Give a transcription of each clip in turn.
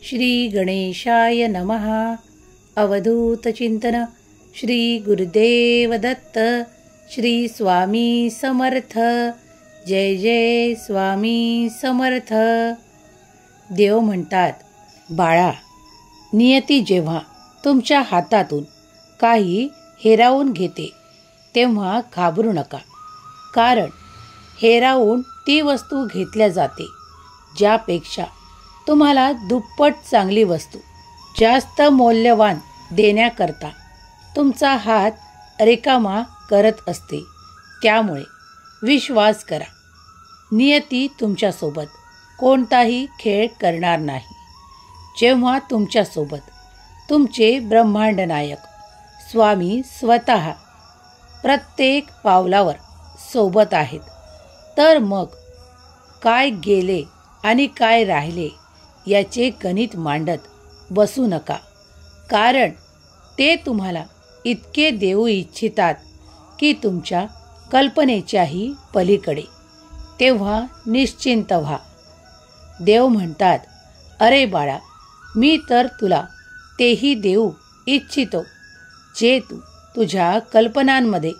श्री गणेशाय नमः. अवधूत चिंतन. श्री गुरुदेव दत्त. श्री स्वामी समर्थ. जय जय स्वामी समर्थ. देव म्हणतात, बाळा, नियती जेव्हा तुमच्या हातातून काही हेरावून घेते तेव्हा घाबरू नका. कारण हेरावून ती वस्तू घेतल्या जाते ज्यापेक्षा तुम्हाला दुप्पट चांगली वस्तू जास्त मौल्यवान देण्याकरता तुमचा हात रिकामा करत असते. त्यामुळे विश्वास करा, नियती तुमच्यासोबत कोणताही खेळ करणार नाही. जेव्हा तुमच्यासोबत तुमचे ब्रह्मांड नायक स्वामी स्वतः प्रत्येक पावलावर सोबत आहेत, तर मग काय गेले आणि काय राहिले याचे गणित मांडत बसू नका. कारण ते तुम्हाला इतके देऊ इच्छितात की तुमच्या कल्पनेच्याही पलीकडे. तेव्हा निश्चिंत व्हा. देव म्हणतात, अरे बाळा, मी तर तुला तेही देऊ इच्छितो जे तू तुझ्या कल्पनांमध्ये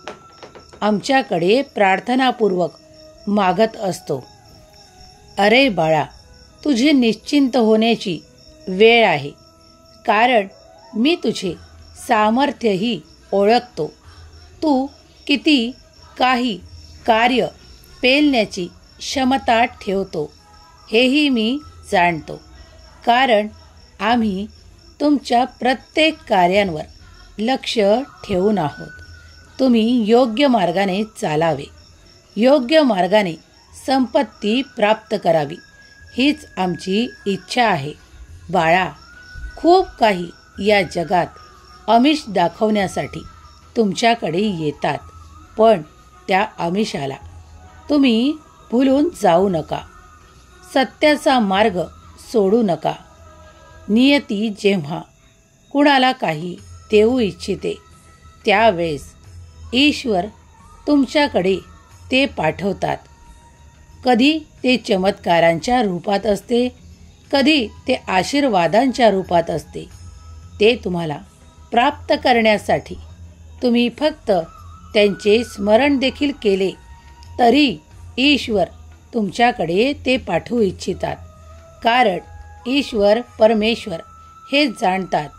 आमच्याकडे प्रार्थनापूर्वक मागत असतो. अरे बाळा, तुझी निश्चिंत होण्याची वेळ आहे. कारण मी तुझे सामर्थ्यही ओळखतो. तू किती काही कार्य पेलण्याची क्षमता ठेवतो हेही मी जाणतो. कारण आम्ही तुमच्या प्रत्येक कार्यांवर लक्ष ठेवून आहोत. तुम्ही योग्य मार्गाने चालावे, योग्य मार्गाने संपत्ती प्राप्त करावी, हीच आमची इच्छा आहे. बाळा, खूप काही या जगात आमिष दाखवण्यासाठी तुमच्याकडे येतात, पण त्या आमिषाला तुम्ही भुलून जाऊ नका. सत्याचा मार्ग सोडू नका. नियती जेव्हा कुणाला काही देऊ इच्छिते त्यावेळेस ईश्वर तुमच्याकडे ते पाठवतात. कधी ते चमत्कारांच्या रूपात असते, कधी ते आशीर्वादांच्या रूपात असते. ते तुम्हाला प्राप्त करण्यासाठी तुम्ही फक्त त्यांचे स्मरण देखील केले तरी ईश्वर तुमच्याकडे ते पाठवू इच्छितात. कारण ईश्वर परमेश्वर हे जाणतात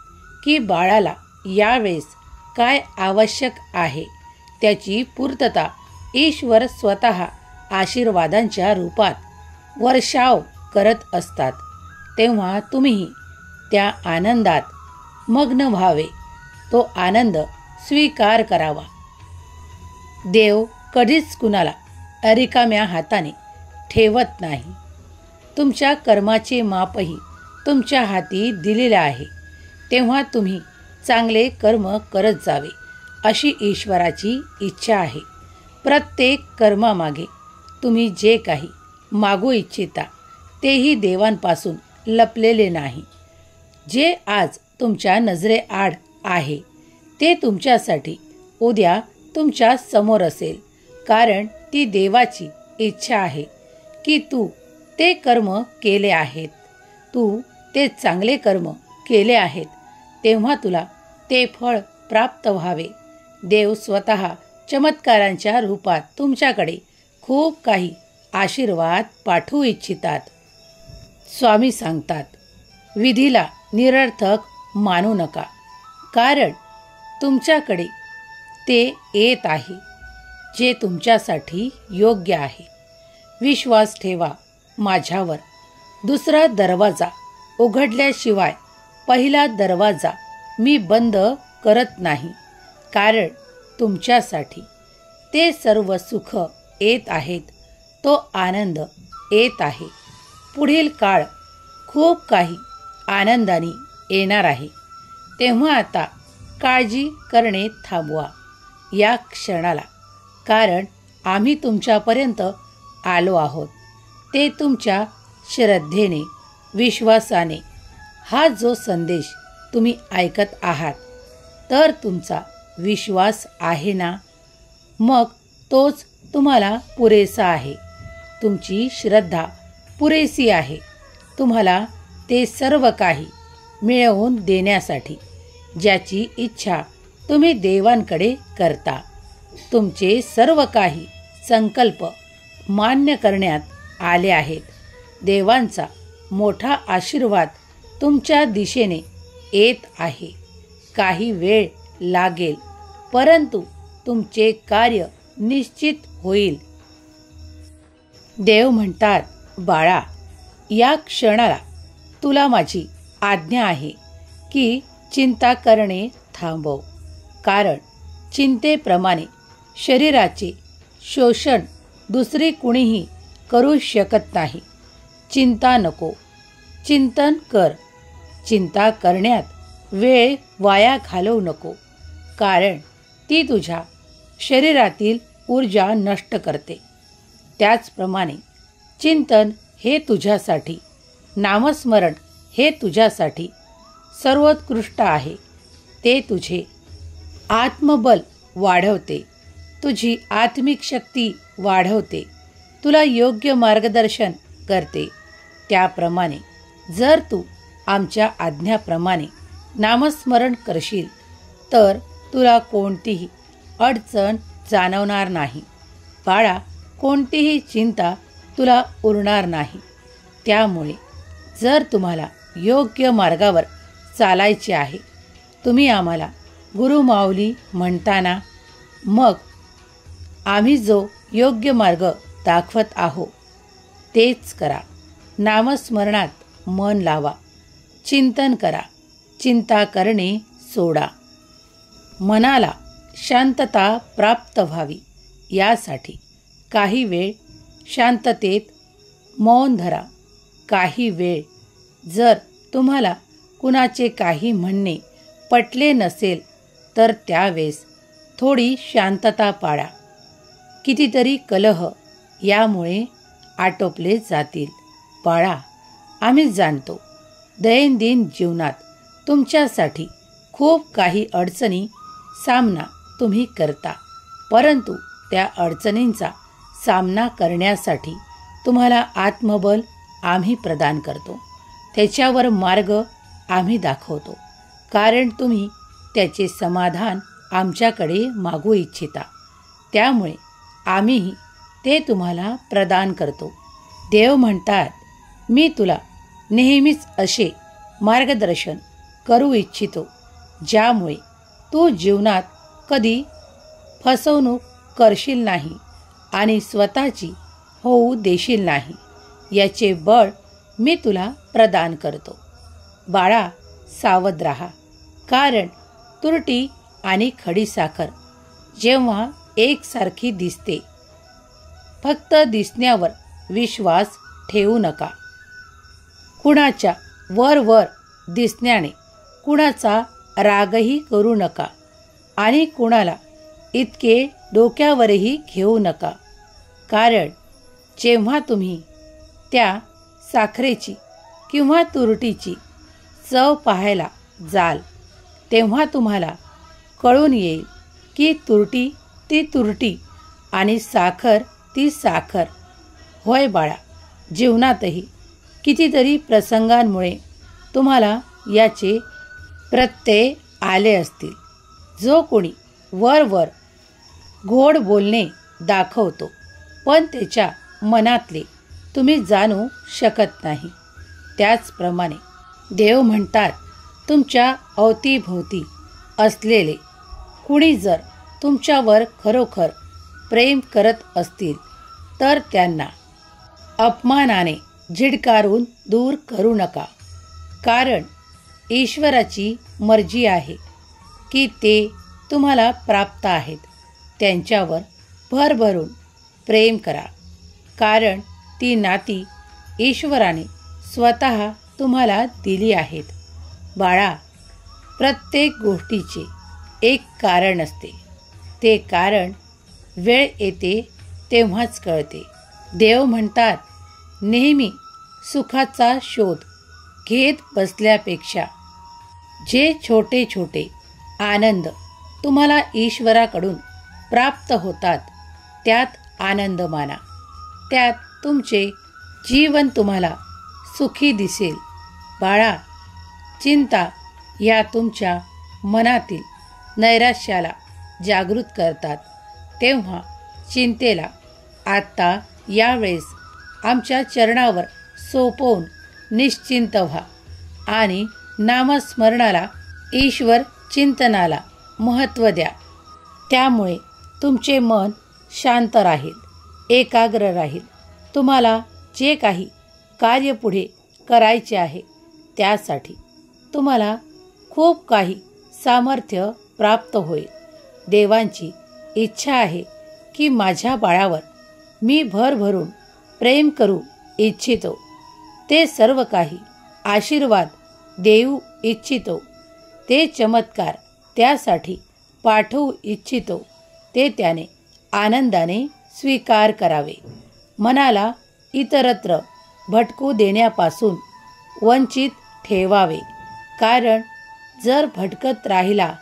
की बाळाला यावेळेस काय आवश्यक आहे. त्याची पूर्तता ईश्वर स्वतः आशीर्वादांच्या रूपात वर्षाव करत असतात. तेव्हा तुम्ही त्या आनंदात मग्न व्हावे, तो आनंद स्वीकार करावा. देव कधीच कुणाला रिकाम्या हाताने ठेवत नाही. तुमच्या कर्माचे मापही तुमच्या हाती दिलेले आहे. तेव्हा तुम्ही चांगले कर्म करत जावे अशी ईश्वराची इच्छा आहे. प्रत्येक कर्मामागे तुम्ही जे काही मागू इच्छिता तेही देवांपासून लपलेले नाही. जे आज तुमच्या नजरेआड आहे ते तुमच्यासाठी उद्या तुमच्या समोर असेल. कारण ती देवाची इच्छा आहे की तू ते कर्म केले आहेत, तू ते चांगले कर्म केले आहेत, तेव्हा तुला ते फळ प्राप्त व्हावे. देव स्वतः चमत्कारांच्या रूपात तुमच्याकडे खूप काही आशीर्वाद पाठवू इच्छितात. स्वामी सांगतात, विधीला निरर्थक मानू नका. कारण तुमच्याकडे ते येत आहे जे तुमच्यासाठी योग्य आहे. विश्वास ठेवा माझ्यावर. दुसरा दरवाजा उघडल्याशिवाय पहिला दरवाजा मी बंद करत नाही. कारण तुमच्यासाठी ते सर्व सुख येत आहेत, तो आनंद येत आहे. पुढील काळ खूप काही आनंदाने येणार आहे. तेव्हा आता काळजी करणे थांबवा या क्षणाला. कारण आम्ही तुमच्यापर्यंत आलो आहोत. ते तुमच्या श्रद्धेने, विश्वासाने हा जो संदेश तुम्ही ऐकत आहात, तर तुमचा विश्वास आहे ना, मग तोच तुम्हाला पुरेसा आहे. तुमची श्रद्धा पुरेसी आहे. तुम्हाला ते सर्व काही मिळवून देण्यासाठी, ज्याची इच्छा तुम्ही देवांकडे करता. तुमचे सर्व काही संकल्प मान्य करण्यात आले आहेत. देवांचा मोठा आशीर्वाद तुमच्या दिशेने येत आहे. काही वेळ लागेल, परंतु तुमचे कार्य निश्चित होईल. देव म्हणतात, बाळा, या क्षणाला तुला माझी आज्ञा आहे की चिंता करणे थांबव. कारण चिंतेप्रमाणे शरीराचे शोषण दुसरे कुणीही करू शकत नाही. चिंता नको, चिंतन कर. चिंता करण्यात वेळ वाया घालवू नको, कारण ती तुझ्या शरीरातील ऊर्जा नष्ट करते. त्याचप्रमाणे चिंतन हे तुझ्यासाठी, नामस्मरण हे तुझ्यासाठी सर्वोत्कृष्ट आहे. ते तुझे आत्मबल वाढवते, तुझी आत्मिक शक्ती वाढवते, तुला योग्य मार्गदर्शन करते. त्याप्रमाणे जर तू आमच्या आज्ञाप्रमाणे नामस्मरण करशील तर तुला कोणतीही अडचण जाणवणार नाही. बाळा, कोणतीही चिंता तुला उरणार नाही. त्यामुळे जर तुम्हाला योग्य मार्गावर चालायचे आहे, तुम्ही आम्हाला गुरुमाऊली म्हणताना, मग आम्ही जो योग्य मार्ग दाखवत आहोत तेच करा. नामस्मरणात मन लावा, चिंतन करा, चिंता करणे सोडा. मनाला शांतता प्राप्त व्हावी यासाठी काही वेळ शांततेत मौन धरा. काही वेळ जर तुम्हाला कुणाचे काही म्हणणे पटले नसेल तर त्यावेळेस थोडी शांतता पाळा. कितीतरी कलह यामुळे आटोपले जातील. बाळा, आम्ही जाणतो दैनंदिन जीवनात तुमच्यासाठी खूप काही अडचणी सामना तुम्ही करता, परंतु त्या अडचणींचा सामना करण्यासाठी तुम्हाला आत्मबल आम्ही प्रदान करतो. त्याच्यावर मार्ग आम्ही दाखवतो, कारण तुम्ही त्याचे समाधान आमच्याकडे मागू इच्छिता. त्यामुळे आम्हीही ते तुम्हाला प्रदान करतो. देव म्हणतात, मी तुला नेहमीच असे मार्गदर्शन करू इच्छितो ज्यामुळे तू जीवनात कधी फसवणूक करशील नाही आणि स्वतःची होऊ देशील नाही. याचे बळ मी तुला प्रदान करतो. बाळा, सावध राहा, कारण तुरटी आणि खडीसाखर जेव्हा एकसारखी दिसते, फक्त दिसण्यावर विश्वास ठेवू नका. कुणाच्या वर दिसण्याने कुणाचा रागही करू नका आणि कुणाला इतके डोक्यावरही घेऊ नका. कारण जेव्हा तुम्ही त्या साखरेची किंवा तुरटीची चव पाहायला जाल तेव्हा तुम्हाला कळून येईल की तुरटी ती तुरटी आणि साखर ती साखर. होय बाळा, जीवनातही कितीतरी प्रसंगांमुळे तुम्हाला याचे प्रत्यय आले असतील. जो कोणी वर गोड बोलणे दाखवतो, पण त्याच्या मनातले तुम्ही जाणू शकत नाही. त्याचप्रमाणे देव म्हणतात, तुमच्या अवतीभोवती असलेले कुणी जर तुमच्यावर खरोखर प्रेम करत असतील तर त्यांना अपमानाने झिडकारून दूर करू नका. कारण ईश्वराची मर्जी आहे की ते तुम्हाला प्राप्त आहेत. त्यांच्यावर भरभरून प्रेम करा, कारण ती नाती ईश्वराने स्वतः तुम्हाला दिली आहेत. बाळा, प्रत्येक गोष्टीचे एक कारण असते. ते कारण वेळ येते तेव्हाच कळते. देव म्हणतात, नेहमी सुखाचा शोध घेत बसल्यापेक्षा जे छोटे छोटे आनंद तुम्हाला ईश्वराकडून प्राप्त होतात त्यात आनंद माना. त्यात तुमचे जीवन तुम्हाला सुखी दिसेल. बाळा, चिंता या तुमच्या मनातील नैराश्याला जागृत करतात, तेव्हा चिंतेला आत्ता यावेळेस आमच्या चरणावर सोपवून निश्चिंत व्हा आणि नामस्मरणाला, ईश्वर चिंतनाला महत्त्व द्या. त्यामुळे तुमचे मन शांत राहील, एकाग्र राहील. तुम्हाला जे काही कार्य पुढे करायचे आहे त्यासाठी तुम्हाला खूप काही सामर्थ्य प्राप्त होईल. देवांची इच्छा आहे की माझ्या बाळावर मी भरभरून प्रेम करू इच्छितो. ते सर्व काही आशीर्वाद देऊ इच्छितो. ते चमत्कार त्यासाठी पाठवू इच्छितो. ते त्याने आनंदाने स्वीकार करावे. मनाला इतरत्र भटकू देण्यापासून वंचित ठेवावे. कारण जर भटकत राहिला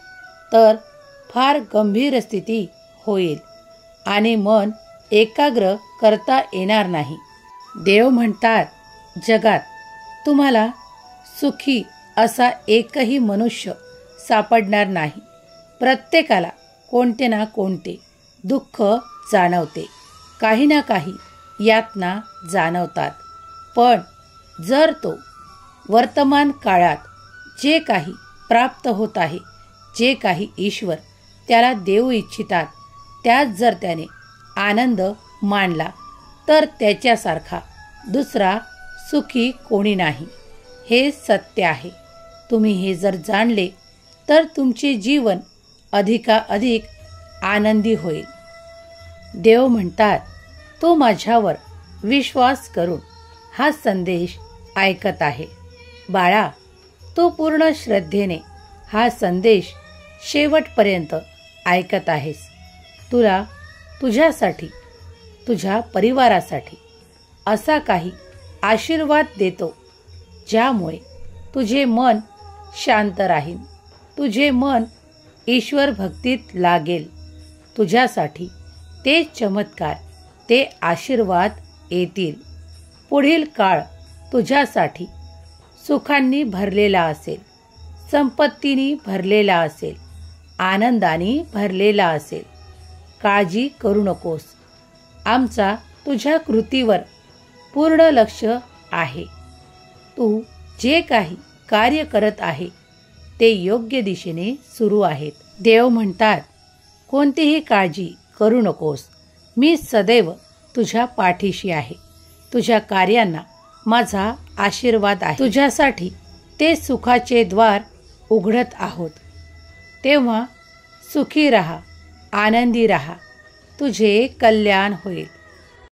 तर फार गंभीर स्थिती होईल आणि मन एकाग्र करता येणार नाही. देव म्हणतात, जगात तुम्हाला सुखी असा एकही मनुष्य सापडणार नाही. प्रत्येकाला कोणते ना कोणते दुःख जाणवते, काही ना काही यातना जाणवतात. पण जर तो वर्तमान काळात जे काही प्राप्त होत आहे, जे काही ईश्वर त्याला देऊ इच्छितात, त्यात जर त्याने आनंद मानला तर त्याच्यासारखा दुसरा सुखी कोणी नाही. हे सत्य आहे. तुम्ही हे जर जाणले तर तुमचे जीवन अधिकाधिक आनंदी होईल. देव म्हणतात, तू माझ्यावर विश्वास करून हा संदेश ऐकत आहे. बाळा, तू पूर्ण श्रद्धेने हा संदेश शेवटपर्यंत ऐकत आहेस. तुला तुझ्यासाठी, तुझ्या परिवारासाठी असा काही आशीर्वाद देतो ज्यामुळे तुझे मन शांत राहील, तुझे मन ईश्वर भक्तीत लागेल. तुझ्यासाठी ते चमत्कार, ते आशीर्वाद येतील. पुढील काळ तुझ्यासाठी सुखांनी भरलेला असेल, संपत्तीनी भरलेला असेल, आनंदाने भरलेला असेल. काळजी करू नकोस. आमचा तुझ्या कृतीवर पूर्ण लक्ष आहे. तू जे काही कार्य करत आहे ते योग्य दिशेने सुरू आहेत. देव म्हणतात, कोणतीही काळजी करू नकोस. मी सदैव तुझ्या पाठीशी आहे. तुझ्या कार्यांना माझा आशीर्वाद आहे. तुझ्यासाठी ते सुखाचे द्वार उघडत आहोत. तेव्हा सुखी राहा, आनंदी राहा. तुझे कल्याण होईल.